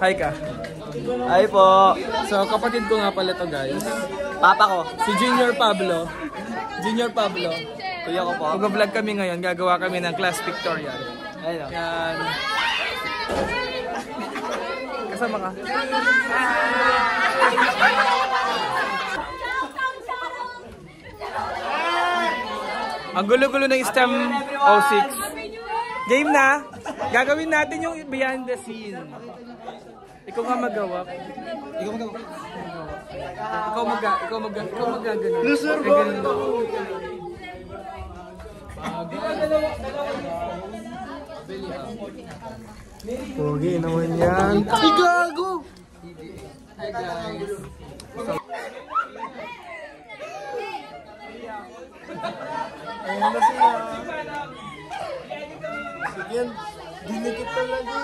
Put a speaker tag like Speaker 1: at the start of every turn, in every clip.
Speaker 1: Hi ka.
Speaker 2: Hi po.
Speaker 1: So, kapatid ko nga pala to guys.
Speaker 2: Papa ko.
Speaker 1: Si Junior Pablo. Junior Pablo.
Speaker 2: Kuya ko po.
Speaker 1: Mag-vlog kami ngayon. Gagawa kami ng class pictorial.
Speaker 2: Ayun.
Speaker 1: Yan. Kasama ka. Ang gulo-gulo ng STEM 06. Game na. Gagawin natin yung behind the scene. Ikaw nga magawa. Ikaw magagano.
Speaker 2: Loser ko.
Speaker 1: Pogi naman yan.
Speaker 2: Ay, gago!
Speaker 1: Hi guys.
Speaker 2: Ayan na siya. Sige, dinikit talaga.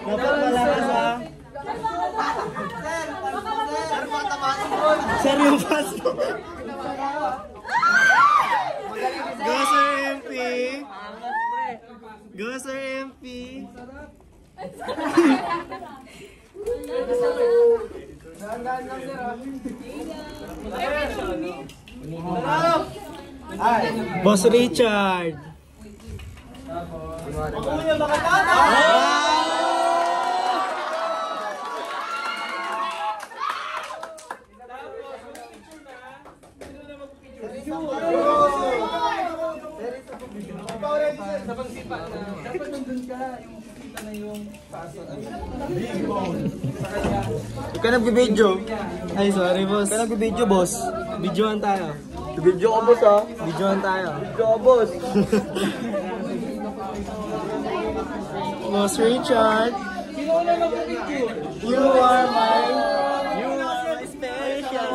Speaker 2: Dapat malakas ha. Sir, yung pass mo. Go Sir MP. Go Sir MP. Boss Richard.
Speaker 1: Dapat nandun ka, yung kita na yung paso.
Speaker 2: Huwag ka nag-video. Ay, sorry boss. Huwag ka nag-video boss. Videoan tayo. Video ka boss ha. Videoan tayo. Video ka boss. Boss Richard. You are my special.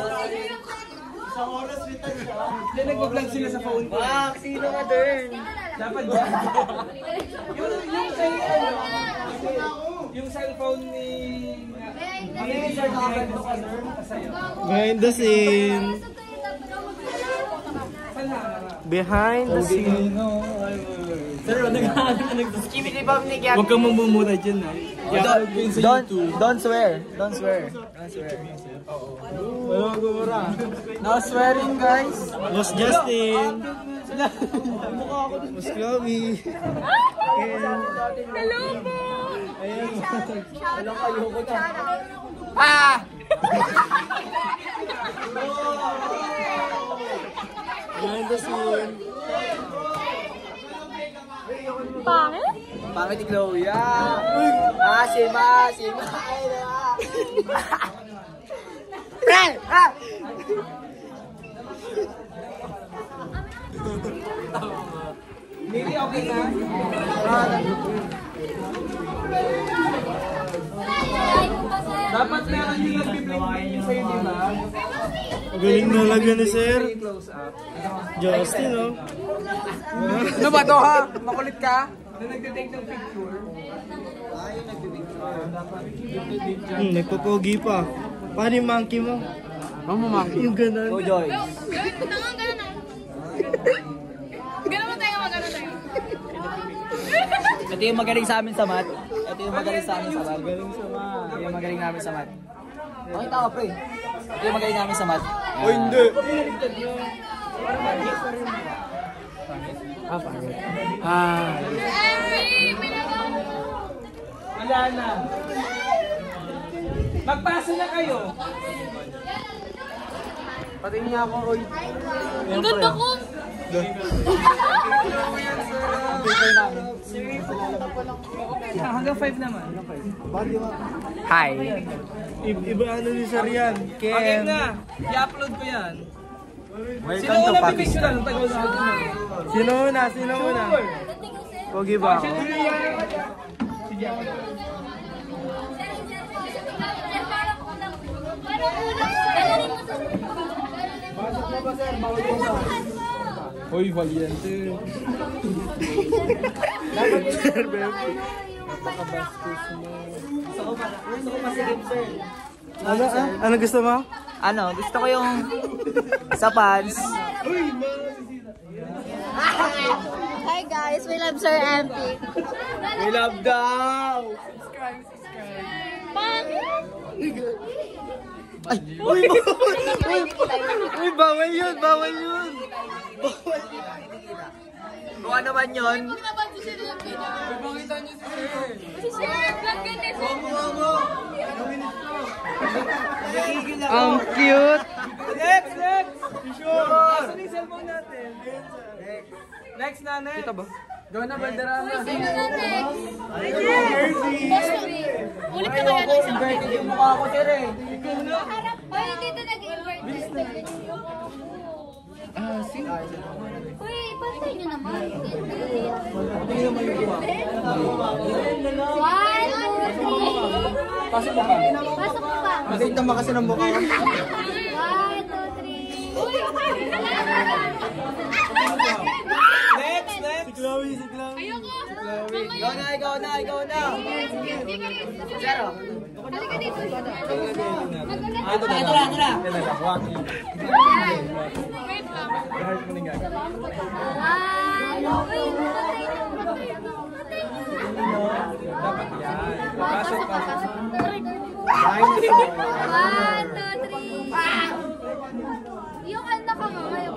Speaker 2: Isang oras without siya.
Speaker 1: Hindi, nag-vlog sila sa phone ko.
Speaker 2: Wak, sino ka din?
Speaker 1: Dapat ba? yung kay ano, yung cellphone ni
Speaker 2: behind the scene. Behind the scene.
Speaker 1: Sir, huwag kang mamumura dyan ha.
Speaker 2: Don't swear. Don't swear. Don't swear.
Speaker 1: Walang gumura.
Speaker 2: No swearing guys. Boss Justin. Boss Chloe.
Speaker 3: Hello po!
Speaker 2: Ayan. Walang kayo ko na.
Speaker 1: Ah!
Speaker 2: Behind the scene.
Speaker 3: Pangit?
Speaker 2: Pangit ni Chloe. Sima. Pre!
Speaker 1: Maybe okay na? Dapat meron yung nag-blink sa'yo, di ba?
Speaker 2: Galing talaga ni sir.
Speaker 1: Close up.
Speaker 2: Justin, oh.
Speaker 1: Ano ba to ha? Makulit ka? Na nagtitake ng picture?
Speaker 2: Nagpapogi pa. Paano yung monkey mo?
Speaker 1: Ano mo, monkey?
Speaker 2: Yung ganun.
Speaker 1: Oh, Joy.
Speaker 3: Ganun na. Ganun mo tayo, magano tayo.
Speaker 2: Ito yung magaling sa amin sa mat. Ito yung magaling sa amin sa mat. Magaling sa mat. Ito yung magaling namin sa mat. Makita ka pre. Ito yung magaling namin sa mat.
Speaker 1: Oh, hindi.
Speaker 2: Pangit.
Speaker 3: Henry, pinagawa mo.
Speaker 1: Wala na. Magpasa na kayo.
Speaker 2: Pati niya ako, oy.
Speaker 3: Ang ganda ko.
Speaker 1: Hanggang 5 naman.
Speaker 2: Hi. Iba ano ni Sir yan?
Speaker 1: Okay na. I-upload ko yan.
Speaker 2: Welcome
Speaker 1: Sino
Speaker 2: to
Speaker 1: una
Speaker 2: Pakistan.
Speaker 1: pipicturean? Tagal na ako na.
Speaker 2: Sino una? Sino una? Pogi ba ako?
Speaker 1: Hoy, valiente.
Speaker 2: Sir, baby.
Speaker 1: Napakabastos mo.
Speaker 2: Gusto ko masigip, sir. Ano, ano gusto mo?
Speaker 4: Ano, gusto ko yung sa pants.
Speaker 3: Hi guys, we love Sir MP.
Speaker 2: We love daw! Ay! Uy! Uy! Bawal yun! Bawal yun! Bawal yun!
Speaker 4: Kung ano man yun.
Speaker 1: Ang cute!
Speaker 2: Next! Next! Sure! Asan yung cellphone natin? Next na, next! Kita ba? Gawin na banderama.
Speaker 3: Ulit ka kaya ng isang
Speaker 4: Inverted yung mukha ko, sir eh.
Speaker 3: Uy, dito nag-invert. Uy, pantay nyo naman. One, two, three.
Speaker 2: Pasok mo pa.
Speaker 3: Pasok mo pa.
Speaker 2: Masig naman kasi ng mukha ko.
Speaker 3: 1, 2, 3. Uy,
Speaker 2: Next! Next! Si Chloe! Si Chloe!
Speaker 3: ayoko.
Speaker 4: Ikaw na, ikaw na, ikaw na.
Speaker 3: Zero. Halika dito.
Speaker 4: Ito na, ito na, ito na.
Speaker 3: Wait lang. Pasok ka, pasok. 1, 2, 3. Yung anak ka nga ngayon.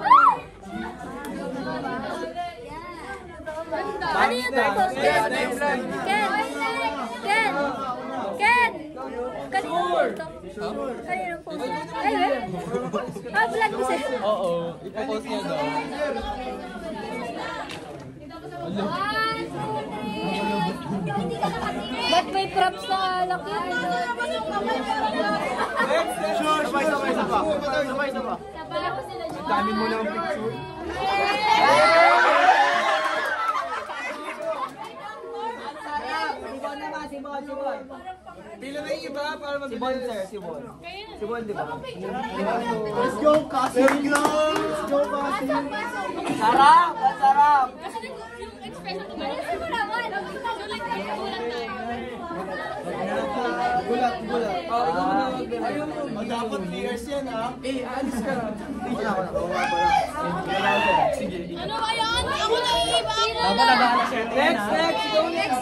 Speaker 3: Ano yung tapos? Ken! Ken! Ken! Kaninong photo? Kaninong photo? Ay, eh? Ah, vlog mo siya.
Speaker 2: Oo, ipopost niya daw.
Speaker 3: 1, 2, 3. Ba't may props na alak yun?
Speaker 2: Sure! Sabay sa pa. Sabay sa pa.
Speaker 3: Sabay ako sila dyan.
Speaker 2: Dami mo ng picture.
Speaker 4: Sibon naman, Sibon, Sibon.
Speaker 2: Pila na yung iba para mabilis.
Speaker 4: Sibon, sir, Sibon. Sibon, di ba?
Speaker 2: Let's go, Cassie! Let's go, Cassie!
Speaker 4: Sarap! Ang sarap!
Speaker 3: Kasi yung expression ko ba? Kasi mo naman. Sulit tayo.
Speaker 2: Gulat, gulat. Dapat clears yan, ha? Eh, alis ka na. Sige.
Speaker 3: Ano ba yan? Ako na iiba ako.
Speaker 4: Dapat nag-aalas yan.
Speaker 2: Next, next! Go next!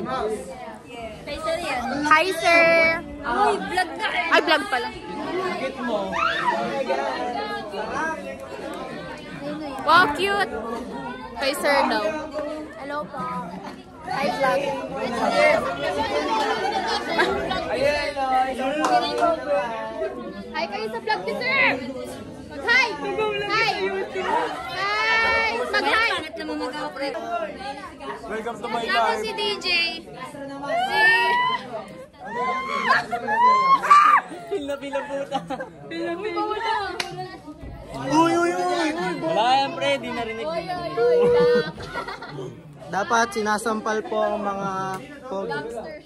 Speaker 3: Mouse! Hi, sir! Uy, vlog na eh! Ay, vlog pala.
Speaker 2: Get mo.
Speaker 3: Wow, cute! Kay sir daw. Hello po. Hi, vlog. Hi kayo sa vlog ni sir! Mag-hi! Hi! Hi! Mag-hi!
Speaker 2: Welcome to my
Speaker 3: Ako
Speaker 2: life.
Speaker 3: si DJ.
Speaker 4: Pila puta.
Speaker 3: Pila.
Speaker 2: Uy, uy, uy!
Speaker 4: Wala yan, pre. Di narinig.
Speaker 3: Oy, oy, oy.
Speaker 2: Dapat sinasampal po ang mga pogi.
Speaker 3: Gangsters.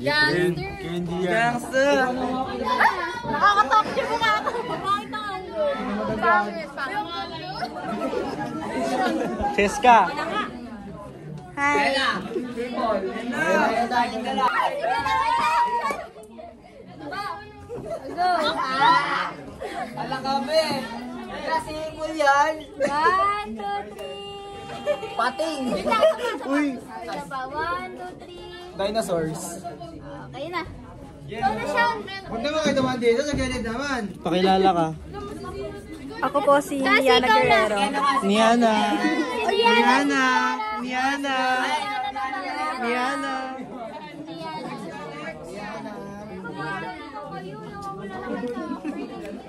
Speaker 3: Gangster.
Speaker 2: Candy yan.
Speaker 4: Gangster.
Speaker 3: Nakakatak yung mukha ko. Bakit na ako? Pangit.
Speaker 2: Cheska.
Speaker 3: Hi. Go.
Speaker 4: Ala kami. Kasi cool yan.
Speaker 3: 1, 2, 3.
Speaker 4: Pating.
Speaker 2: Uy!
Speaker 3: Ano ba? 1, 2, 3.
Speaker 2: Dinosaurs.
Speaker 3: Okay na. Ikaw na siya.
Speaker 2: Huwag naman kayo naman dito, sa gilid naman. Pakilala ka.
Speaker 5: Ako po si
Speaker 3: Kasi
Speaker 5: Yana
Speaker 3: ikaw na.
Speaker 5: Guerrero.
Speaker 2: Niana.
Speaker 3: Oh, yan.
Speaker 2: Niana. Niana. Niana.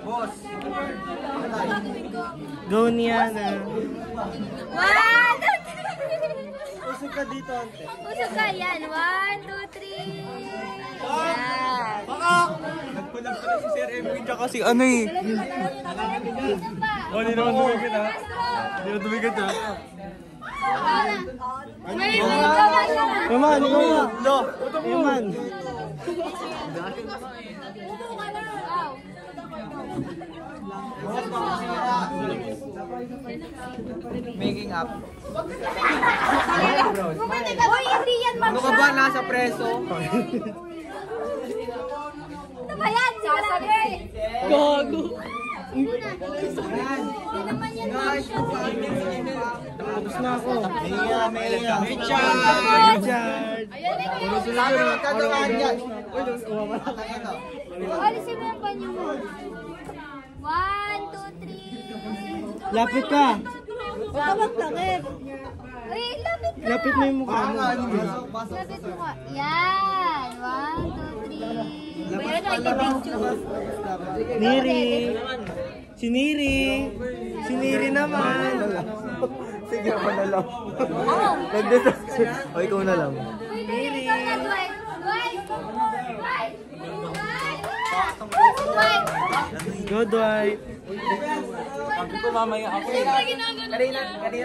Speaker 4: Boss.
Speaker 2: Go Niana.
Speaker 3: 1, 2, 3.
Speaker 2: Usog ka dito, ante.
Speaker 3: Usog ka yan. 1, 2, 3. Yan.
Speaker 2: Nagpulag pala si Sir Emwin tsaka si ano eh. Oh, hindi naman dumigit ha. Hindi naman dumigit ha.
Speaker 3: May mga
Speaker 2: Yaman, ikaw na. Lo, Yaman.
Speaker 3: Upo ka na.
Speaker 2: Making up.
Speaker 3: Uy, hindi yan mag-shot.
Speaker 2: Ano ka ba? Nasa preso?
Speaker 3: Ano ba yan? Sasabi.
Speaker 5: Gago.
Speaker 3: Hindi naman yan mag-shot.
Speaker 2: Tapos na ako. Mia.
Speaker 3: Richard.
Speaker 2: Sabi mo, kagawahan dyan.
Speaker 3: Alisin mo yung panyo mo. 1, 2, 3.
Speaker 2: Lapit ka.
Speaker 5: Huwag ka magtakip.
Speaker 3: Uy, lapit ka.
Speaker 2: Lapit mo yung mukha mo.
Speaker 3: Lapit mo ka. Yan. 1, 2, 3. Bayan na ipipicture.
Speaker 2: Niri. Si Niri. Si Niri naman. Sige, ako na lang. O, ikaw na lang.
Speaker 3: Uy, Niri. Ikaw na, Dwight. Dwight.
Speaker 2: Go, Dwight.
Speaker 4: Sabi ko mamaya ako. Kanina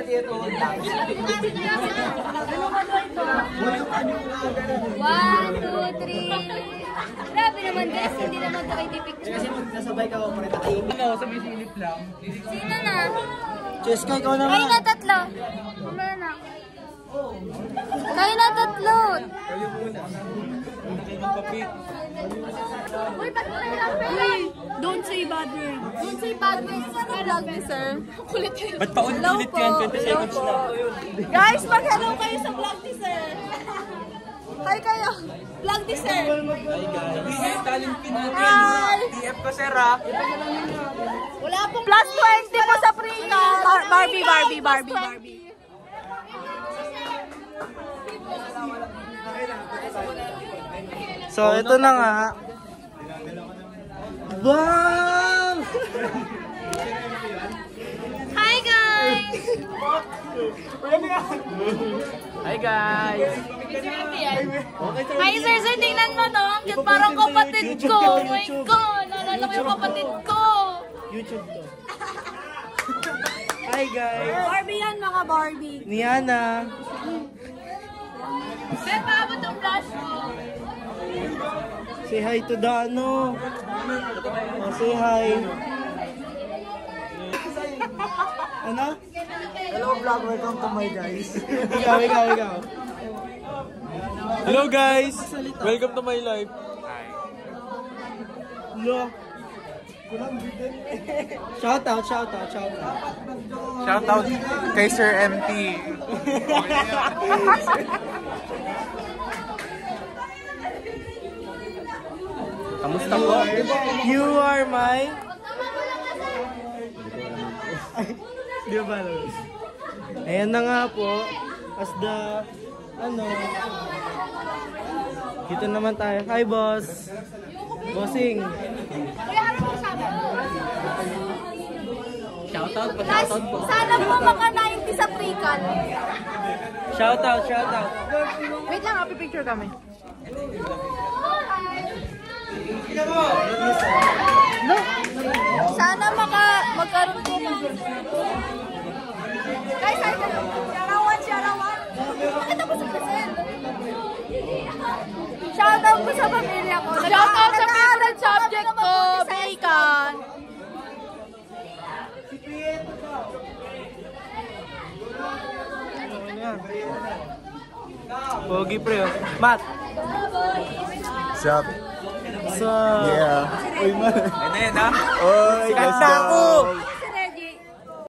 Speaker 4: tinutuhod lang.
Speaker 3: 1, 2, 3. Grabe naman guys, hindi naman ito kayo picture.
Speaker 4: Kasi nasabay ka ako muna tayo. Sumisilip lang.
Speaker 3: Sino na?
Speaker 2: Cheska, ikaw
Speaker 3: Kayo
Speaker 2: naman.
Speaker 3: na tatlo. Mamaya na. Kayo na tatlo. Uy, ba't mo nahihirap?
Speaker 5: Don't say bad words.
Speaker 3: Don't say bad words sa vlog ni sir. Kulit yun.
Speaker 4: Ba't paulit-ulit yan? 20 seconds na.
Speaker 5: Guys, mag-hello kayo sa vlog ni sir. Hi kayo. Vlog ni sir.
Speaker 4: Talent pin natin.
Speaker 5: Hi.
Speaker 4: TF ko, sir, ha?
Speaker 5: Wala pong plus 20 po sa pre-ka. Barbie.
Speaker 2: So, ito na nga. Wow!
Speaker 3: Hi guys!
Speaker 1: Hi guys!
Speaker 3: Hi sir, sir, tingnan mo to. Ang cute, parang kapatid ko. Oh my God, naalala ko yung kapatid ko.
Speaker 2: YouTube to. Hi guys!
Speaker 5: Barbie yan mga Barbie.
Speaker 2: Niana.
Speaker 3: Ben, paabot yung flash mo.
Speaker 2: Say hi to the ano. Oh, say hi. Ano? Hello vlog, welcome to my guys. Ikaw.
Speaker 1: Hello guys! Welcome to my life.
Speaker 2: Hello. Shout out.
Speaker 1: Shout out kay Sir MT. Kamusta po?
Speaker 2: You are my... Di ba? Ayan na nga po. As the... Ano... Dito naman tayo. Hi, boss. Bossing.
Speaker 4: Shoutout po,
Speaker 3: Guys,
Speaker 4: shoutout po.
Speaker 3: sana po maka 90 sa pre-cal.
Speaker 2: Shout out.
Speaker 5: Wait lang, happy picture kami.
Speaker 3: Sana magkaroon po ng... Guys, hi kayo. Sharawan. Bakit ako sa present? Shoutout ko sa pamilya ko.
Speaker 5: Shoutout sa favorite subject ko, Bacon.
Speaker 2: Pogi pre. Matt.
Speaker 6: Sup?
Speaker 2: So,
Speaker 6: Yeah. Uy, man.
Speaker 1: Ano yan ha?
Speaker 6: Oy,
Speaker 1: Sikat
Speaker 6: let's
Speaker 1: na
Speaker 6: go.
Speaker 1: ako!